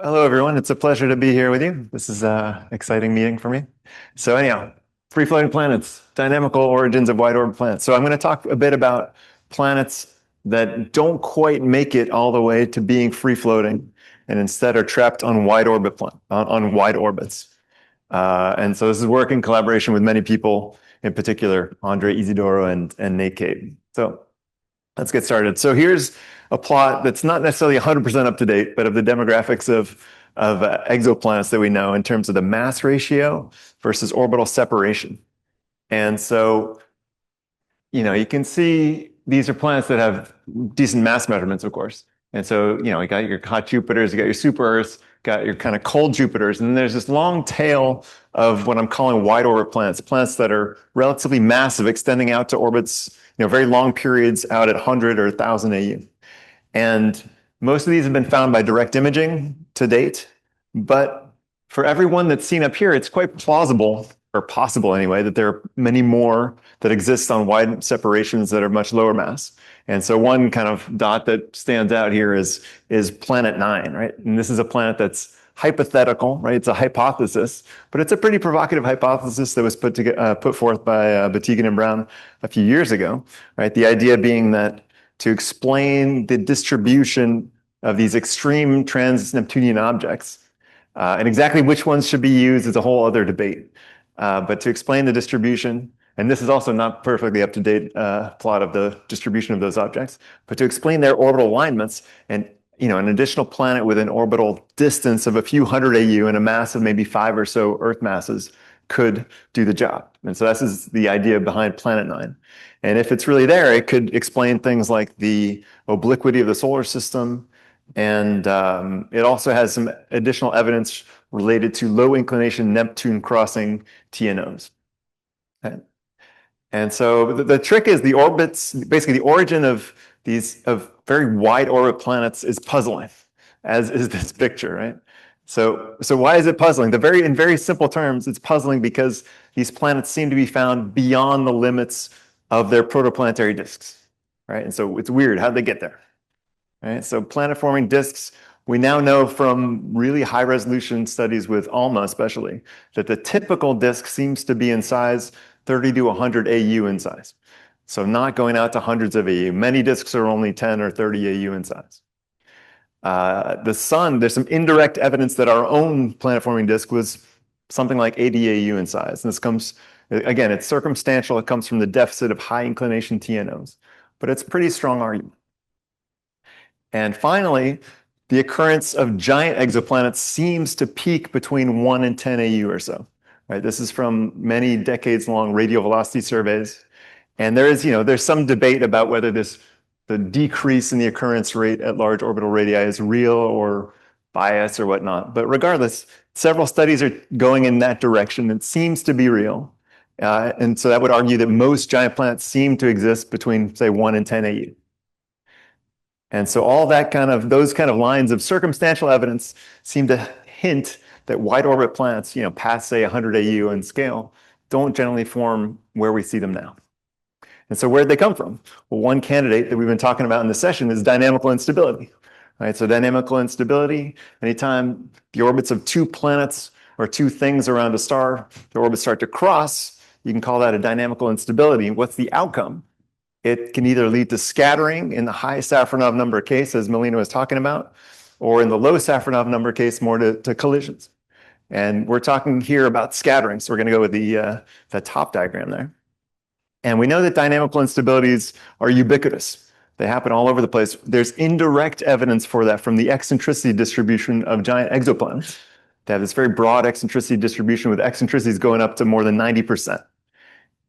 Hello, everyone. It's a pleasure to be here with you. This is an exciting meeting for me. So anyhow, free-floating planets, dynamical origins of wide-orbit planets. So I'm going to talk a bit about planets that don't quite make it all the way to being free-floating and instead are trapped on on wide orbits. And so this is work in collaboration with many people, in particular, Andre Isidoro and Nate Cave. So let's get started. So here's a plot that's not necessarily 100% up to date, but of the demographics of exoplanets that we know in terms of the mass ratio versus orbital separation. And so, you can see these are planets that have decent mass measurements, of course. And so, you got your hot Jupiters, you got your super Earths, got your kind of cold Jupiters, and then there's this long tail of what I'm calling wide orbit planets, planets that are relatively massive, extending out to orbits, very long periods out at 100 or 1,000 AU. And most of these have been found by direct imaging to date. But for everyone that's seen up here, it's quite plausible, or possible anyway, that there are many more that exist on wide separations that are much lower mass. And so one kind of dot that stands out here is planet 9, right? And this is a planet that's hypothetical, right? It's a hypothesis, but it's a pretty provocative hypothesis that was put forth by Batygin and Brown a few years ago, right? The idea being that to explain the distribution of these extreme trans-Neptunian objects, and exactly which ones should be used is a whole other debate. But to explain the distribution, and this is also not perfectly up-to-date plot of the distribution of those objects, but to explain their orbital alignments and an additional planet with an orbital distance of a few hundred AU and a mass of maybe 5 or so Earth masses could do the job. And so this is the idea behind Planet 9. And if it's really there, it could explain things like the obliquity of the solar system. And it also has some additional evidence related to low inclination Neptune crossing TNOs. Okay. And so the trick is the orbits, basically the origin of these very wide orbit planets is puzzling, as is this picture, right? So why is it puzzling? In very simple terms, it's puzzling because these planets seem to be found beyond the limits of their protoplanetary disks, right? And so it's weird. How'd they get there? Right? So planet-forming disks, we now know from really high-resolution studies with ALMA especially, that the typical disk seems to be in size 30 to 100 AU in size. So not going out to hundreds of AU. Many disks are only 10 or 30 AU in size. The sun, there's some indirect evidence that our own planet-forming disk was something like 80 AU in size. And this comes, again, it's circumstantial. It comes from the deficit of high inclination TNOs. But it's a pretty strong argument. And finally, the occurrence of giant exoplanets seems to peak between 1 and 10 AU or so. Right? This is from many decades-long radial velocity surveys. And there's some debate about whether the decrease in the occurrence rate at large orbital radii is real or bias or whatnot. But regardless, several studies are going in that direction. It seems to be real. And so that would argue that most giant planets seem to exist between, say, 1 and 10 AU. And so those kind of lines of circumstantial evidence seem to hint that wide orbit planets, past, say, 100 AU in scale, don't generally form where we see them now. And so where'd they come from? Well, one candidate that we've been talking about in this session is dynamical instability. Right? So dynamical instability, anytime the orbits of two planets or two things around a star, the orbits start to cross, you can call that a dynamical instability. What's the outcome? It can either lead to scattering in the high Safronov number case, as Melina was talking about, or in the low Safronov number case, more to collisions. And we're talking here about scattering. So we're going to go with the top diagram there. And we know that dynamical instabilities are ubiquitous. They happen all over the place. There's indirect evidence for that from the eccentricity distribution of giant exoplanets. They have this very broad eccentricity distribution with eccentricities going up to more than 90%.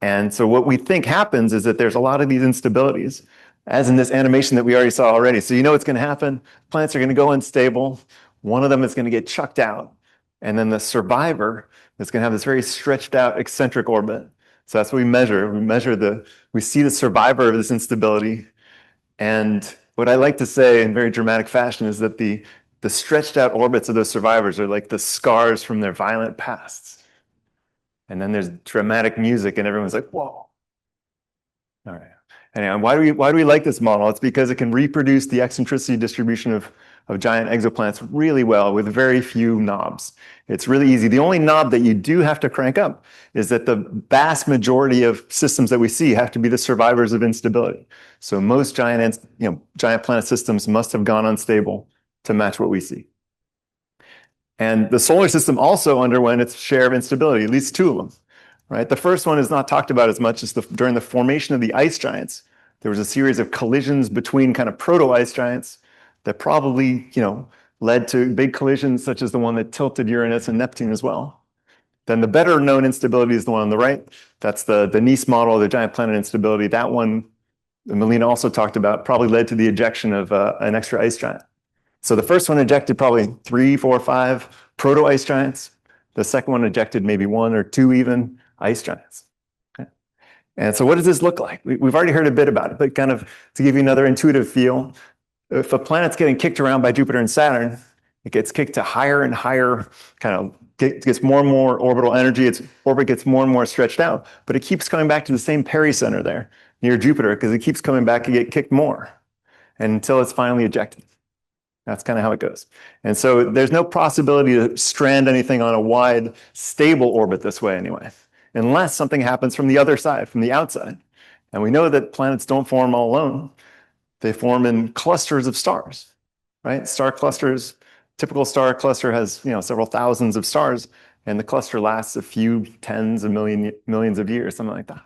And so what we think happens is that there's a lot of these instabilities, as in this animation that we already saw already. So what's going to happen. Planets are going to go unstable. One of them is going to get chucked out. And then the survivor is going to have this very stretched out eccentric orbit. So that's what we measure. We see the survivor of this instability. And what I like to say in very dramatic fashion is that the stretched out orbits of those survivors are like the scars from their violent pasts. And then there's dramatic music and everyone's like, whoa. All right. Anyway, why do we like this model? It's because it can reproduce the eccentricity distribution of giant exoplanets really well with very few knobs. It's really easy. The only knob that you do have to crank up is that the vast majority of systems that we see have to be the survivors of instability. So most giant planet systems must have gone unstable to match what we see. And the solar system also underwent its share of instability, at least two of them, right? The first one is not talked about as much as during the formation of the ice giants. There was a series of collisions between kind of proto-ice giants that probably, led to big collisions such as the one that tilted Uranus and Neptune as well. Then the better known instability is the one on the right. That's the Nice model of the giant planet instability. That one, Melina also talked about, probably led to the ejection of an extra ice giant. So the first one ejected probably 3, 4, 5 proto-ice giants. The second one ejected maybe 1 or 2 even ice giants. Okay. And so what does this look like? We've already heard a bit about it, but kind of to give you another intuitive feel, if a planet's getting kicked around by Jupiter and Saturn, it gets kicked to higher and higher, kind of gets more and more orbital energy, its orbit gets more and more stretched out, but it keeps coming back to the same pericenter there near Jupiter because it keeps coming back to get kicked more until it's finally ejected. That's kind of how it goes. And so there's no possibility to strand anything on a wide, stable orbit this way anyway, unless something happens from the other side, from the outside. And we know that planets don't form all alone. They form in clusters of stars, right? Star clusters, typical star cluster has, several thousands of stars, and the cluster lasts a few tens of millions of years, something like that.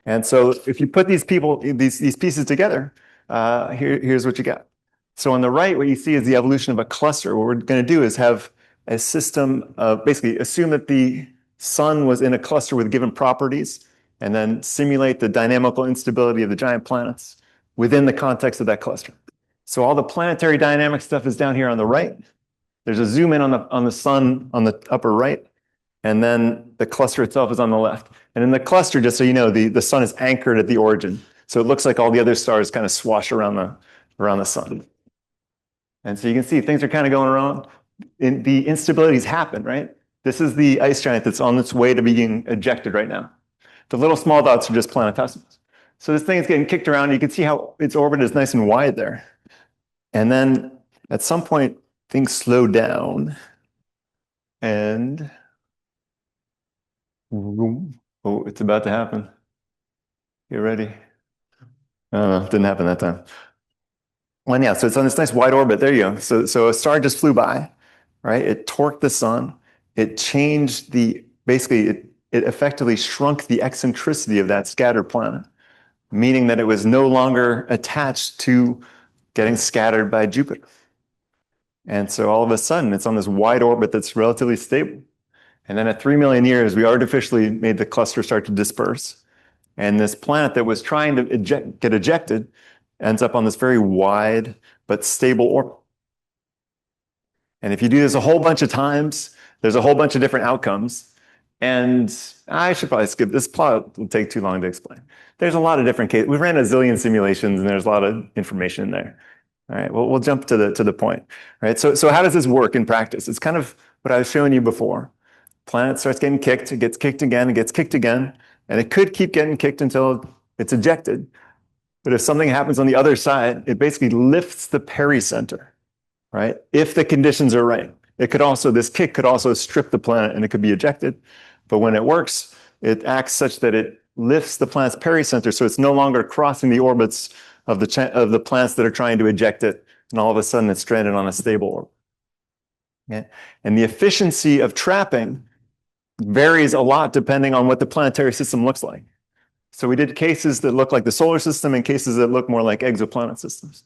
And so if you put these pieces together, here's what you get. So on the right, what you see is the evolution of a cluster. What we're going to do is have a system of basically assume that the sun was in a cluster with given properties and then simulate the dynamical instability of the giant planets within the context of that cluster. So all the planetary dynamic stuff is down here on the right. There's a zoom in on the sun on the upper right, and then the cluster itself is on the left. And in the cluster, just so you know, the sun is anchored at the origin. So it looks like all the other stars kind of swash around the sun. And so you can see things are kind of going around. The instabilities happen, right? This is the ice giant that's on its way to being ejected right now. The little small dots are just planetesimals. So this thing is getting kicked around. You can see how its orbit is nice and wide there. And then at some point, things slow down. And oh, it's about to happen. Get ready. Oh, it didn't happen that time. Well, yeah, so it's on this nice wide orbit. There you go. So a star just flew by, right? It torqued the sun. It changed basically, it effectively shrunk the eccentricity of that scattered planet, meaning that it was no longer attached to getting scattered by Jupiter. And so all of a sudden, it's on this wide orbit that's relatively stable. And then at 3 million years, we artificially made the cluster start to disperse. And this planet that was trying to get ejected ends up on this very wide but stable orbit. And if you do this a whole bunch of times, there's a whole bunch of different outcomes. And I should probably skip this plot. Will take too long to explain. There's a lot of different cases. We ran a zillion simulations, and there's a lot of information in there. All right, well, we'll jump to the point. All right, so how does this work in practice? It's kind of what I was showing you before. Planet starts getting kicked, it gets kicked again, it gets kicked again, and it could keep getting kicked until it's ejected. But if something happens on the other side, it basically lifts the pericenter, right? If the conditions are right. This kick could also strip the planet and it could be ejected. But when it works, it acts such that it lifts the planet's pericenter, so it's no longer crossing the orbits of the planets that are trying to eject it, and all of a sudden it's stranded on a stable orbit. Okay? And the efficiency of trapping varies a lot depending on what the planetary system looks like. So we did cases that look like the solar system and cases that look more like exoplanet systems.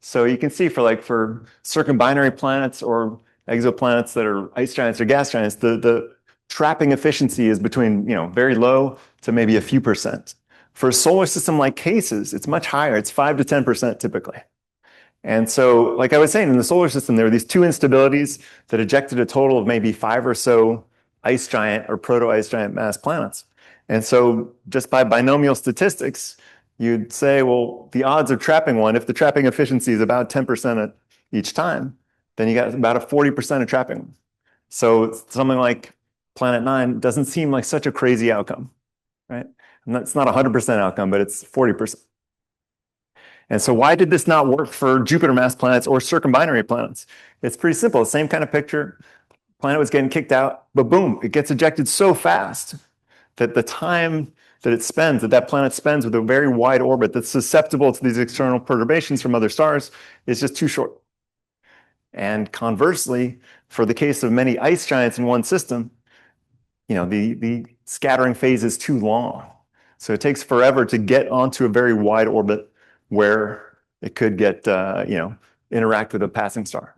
So you can see for circumbinary planets or exoplanets that are ice giants or gas giants, the trapping efficiency is between very low to maybe a few percent. For solar system-like cases, it's much higher. It's 5 to 10% typically. And so, like I was saying, in the solar system, there were these two instabilities that ejected a total of maybe 5 or so ice giant or proto-ice giant mass planets. And so just by binomial statistics, you'd say, well, the odds of trapping one, if the trapping efficiency is about 10% at each time, then you got about a 40% of trapping them. So something like Planet 9 doesn't seem like such a crazy outcome, right? It's not 100% outcome, but it's 40%. And so why did this not work for Jupiter mass planets or circumbinary planets? It's pretty simple. Same kind of picture. Planet was getting kicked out, but boom, it gets ejected so fast that the time that it spends, that planet spends with a very wide orbit that's susceptible to these external perturbations from other stars is just too short. And conversely, for the case of many ice giants in one system, the scattering phase is too long. So it takes forever to get onto a very wide orbit where it could get, interact with a passing star.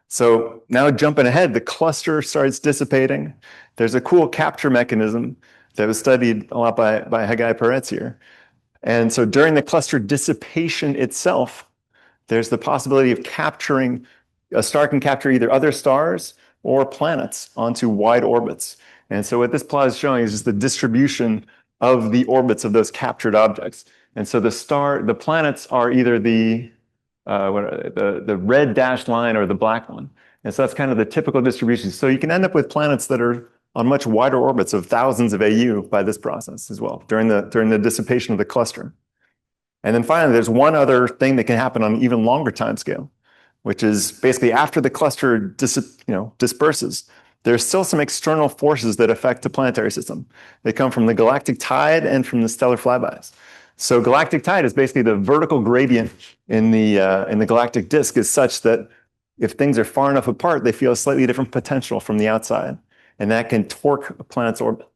So now jumping ahead, the cluster starts dissipating. There's a cool capture mechanism that was studied a lot by Haggai Peretz here. And so during the cluster dissipation itself, there's the possibility of capturing, a star can capture either other stars or planets onto wide orbits. And so what this plot is showing is just the distribution of the orbits of those captured objects. And so the planets are either the red dashed line or the black one. And so that's kind of the typical distribution. So you can end up with planets that are on much wider orbits of thousands of AU by this process as well, during the dissipation of the cluster. And then finally, there's one other thing that can happen on an even longer time scale, which is basically after the cluster disperses, there's still some external forces that affect the planetary system. They come from the galactic tide and from the stellar flybys. So galactic tide is basically the vertical gradient in the galactic disk is such that if things are far enough apart, they feel a slightly different potential from the outside, and that can torque a planet's orbit.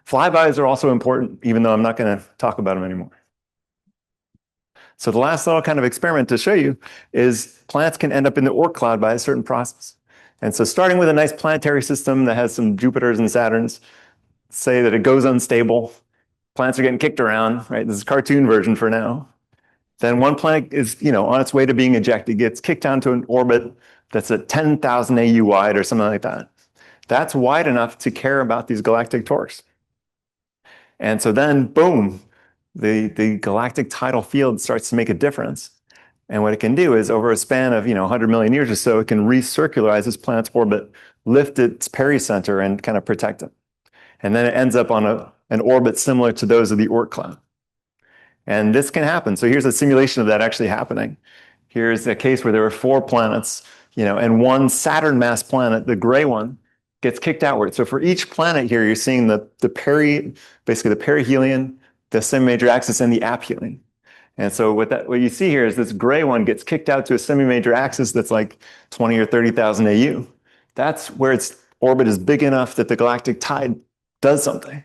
Flybys are also important, even though I'm not going to talk about them anymore. So the last little kind of experiment to show you is planets can end up in the Oort cloud by a certain process. And so starting with a nice planetary system that has some Jupiters and Saturns, say that it goes unstable, planets are getting kicked around, right? This is a cartoon version for now. Then one planet is, on its way to being ejected, gets kicked down to an orbit that's at 10,000 AU wide or something like that. That's wide enough to care about these galactic torques. And so then, boom, the galactic tidal field starts to make a difference. And what it can do is over a span of 100 million years or so, it can recircularize this planet's orbit, lift its pericenter, and kind of protect it. And then it ends up on an orbit similar to those of the Oort cloud. And this can happen. So here's a simulation of that actually happening. Here's a case where there were 4 planets, and one Saturn mass planet, the gray one, gets kicked outward. So for each planet here, you're seeing basically the perihelion, the semimajor axis, and the aphelion. And so what you see here is this gray one gets kicked out to a semimajor axis that's like 20 or 30,000 AU. That's where its orbit is big enough that the galactic tide does something.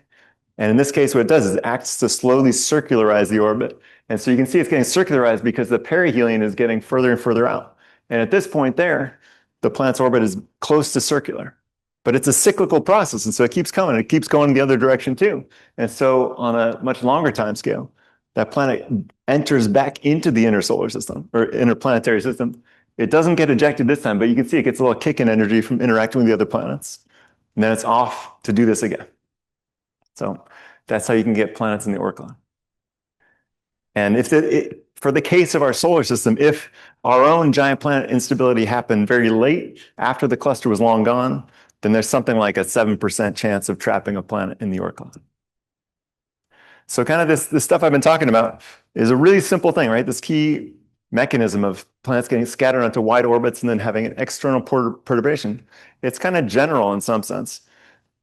And in this case, what it does is it acts to slowly circularize the orbit. And so you can see it's getting circularized because the perihelion is getting further and further out. And at this point there, the planet's orbit is close to circular. But it's a cyclical process, and so it keeps coming. It keeps going the other direction too. And so on a much longer time scale, that planet enters back into the inner solar system or interplanetary system. It doesn't get ejected this time, but you can see it gets a little kick in energy from interacting with the other planets. And then it's off to do this again. So that's how you can get planets in the Oort cloud. And for the case of our solar system, if our own giant planet instability happened very late after the cluster was long gone, then there's something like a 7% chance of trapping a planet in the Oort cloud. So kind of this stuff I've been talking about is a really simple thing, right? This key mechanism of planets getting scattered onto wide orbits and then having an external perturbation. It's kind of general in some sense.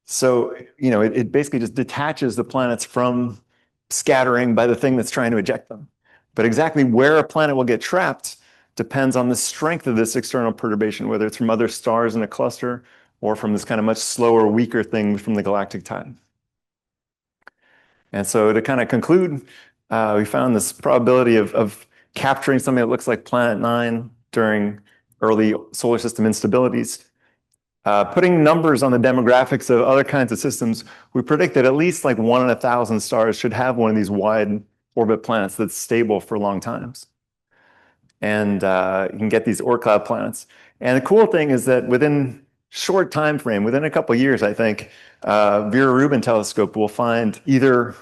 So, it basically just detaches the planets from scattering by the thing that's trying to eject them. But exactly where a planet will get trapped depends on the strength of this external perturbation, whether it's from other stars in a cluster or from this kind of much slower, weaker thing from the galactic tide. And so to kind of conclude, we found this probability of capturing something that looks like Planet 9 during early solar system instabilities. Putting numbers on the demographics of other kinds of systems, we predict that at least like 1 in 1,000 stars should have one of these wide orbit planets that's stable for long times. And you can get these Oort cloud planets. And the cool thing is that within short time frame, within a couple of years, I think, Vera-Rubin telescope will find either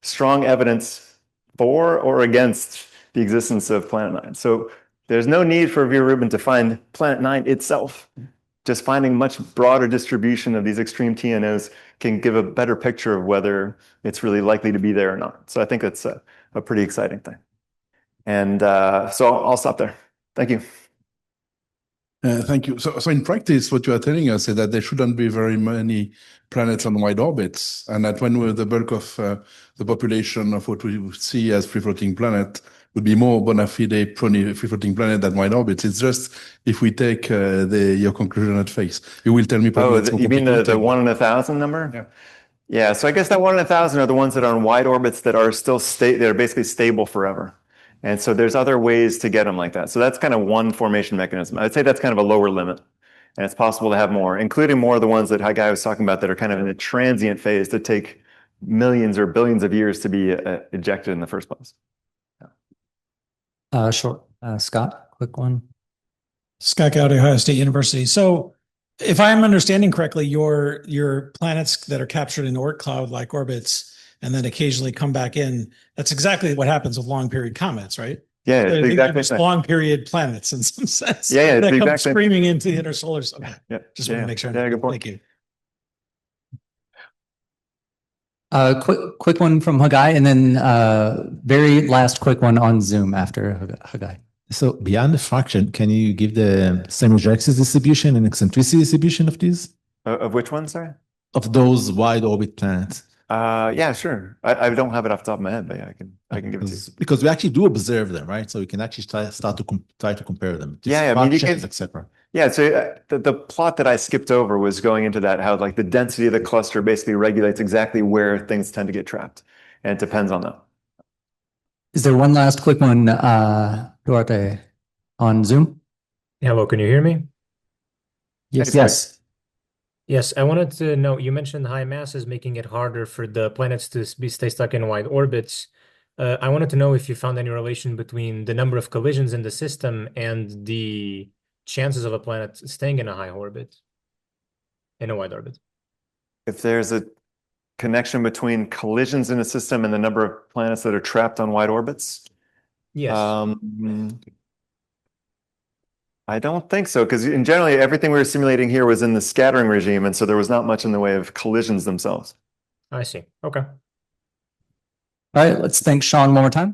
strong evidence for or against the existence of Planet 9. So there's no need for Vera-Rubin to find Planet 9 itself. Just finding much broader distribution of these extreme TNOs can give a better picture of whether it's really likely to be there or not. So I think that's a pretty exciting thing. And so I'll stop there. Thank you. Thank you. So in practice, what you are telling us is that there shouldn't be very many planets on wide orbits, and that when the bulk of the population of what we would see as free-floating planet would be more bona fide free-floating planet than wide orbits. It's just if we take your conclusion at face. You will tell me probably it's more You mean complicated. the 1 in 1,000 number? Yeah. Yeah, so I guess that 1 in 1,000 are the ones that are on wide orbits that are still they're basically stable forever. And so there's other ways to get them like that. So that's kind of one formation mechanism. I'd say that's kind of a lower limit. And it's possible to have more, including more of the ones that Guy was talking about that are kind of in a transient phase that take millions or billions of years to be ejected in the first place. Sure. Scott, quick one. Scott Gowdy, Ohio State University. So if I'm understanding correctly, your planets that are captured in Oort cloud-like orbits and then occasionally come back in, that's exactly what happens with long period comets, right? Yeah, it's exactly just long period planets in some sense. Yeah, that come exactly. screaming into the inner solar system. Yeah, just want to make sure. Yeah, good point. Thank you. Quick one from Hagai, and then very last quick one on Zoom after Hagai. So beyond the fraction, can you give the semimajor distribution and eccentricity distribution of these? Of which one, sorry? Of those wide orbit planets. Yeah, sure. I don't have it off the top of my head, but yeah, I can give it to you. Because we actually do observe them, right? So we can actually start to try to compare them. Yeah, I mean, you can, etc. Yeah, so the plot that I skipped over was going into that, how like the density of the cluster basically regulates exactly where things tend to get trapped, and it depends on that. Is there one last quick one, Duarte, on Zoom? Hello, can you hear me? Yes. Yes. Yes, I wanted to know, you mentioned high masses making it harder for the planets to stay stuck in wide orbits. I wanted to know if you found any relation between the number of collisions in the system and the chances of a planet staying in a high orbit, in a wide orbit. If there's a connection between collisions in a system and the number of planets that are trapped on wide orbits? Yes. I don't think so, because in generally everything we were simulating here was in the scattering regime, and so there was not much in the way of collisions themselves. I see. Okay. All right, let's thank Sean one more time.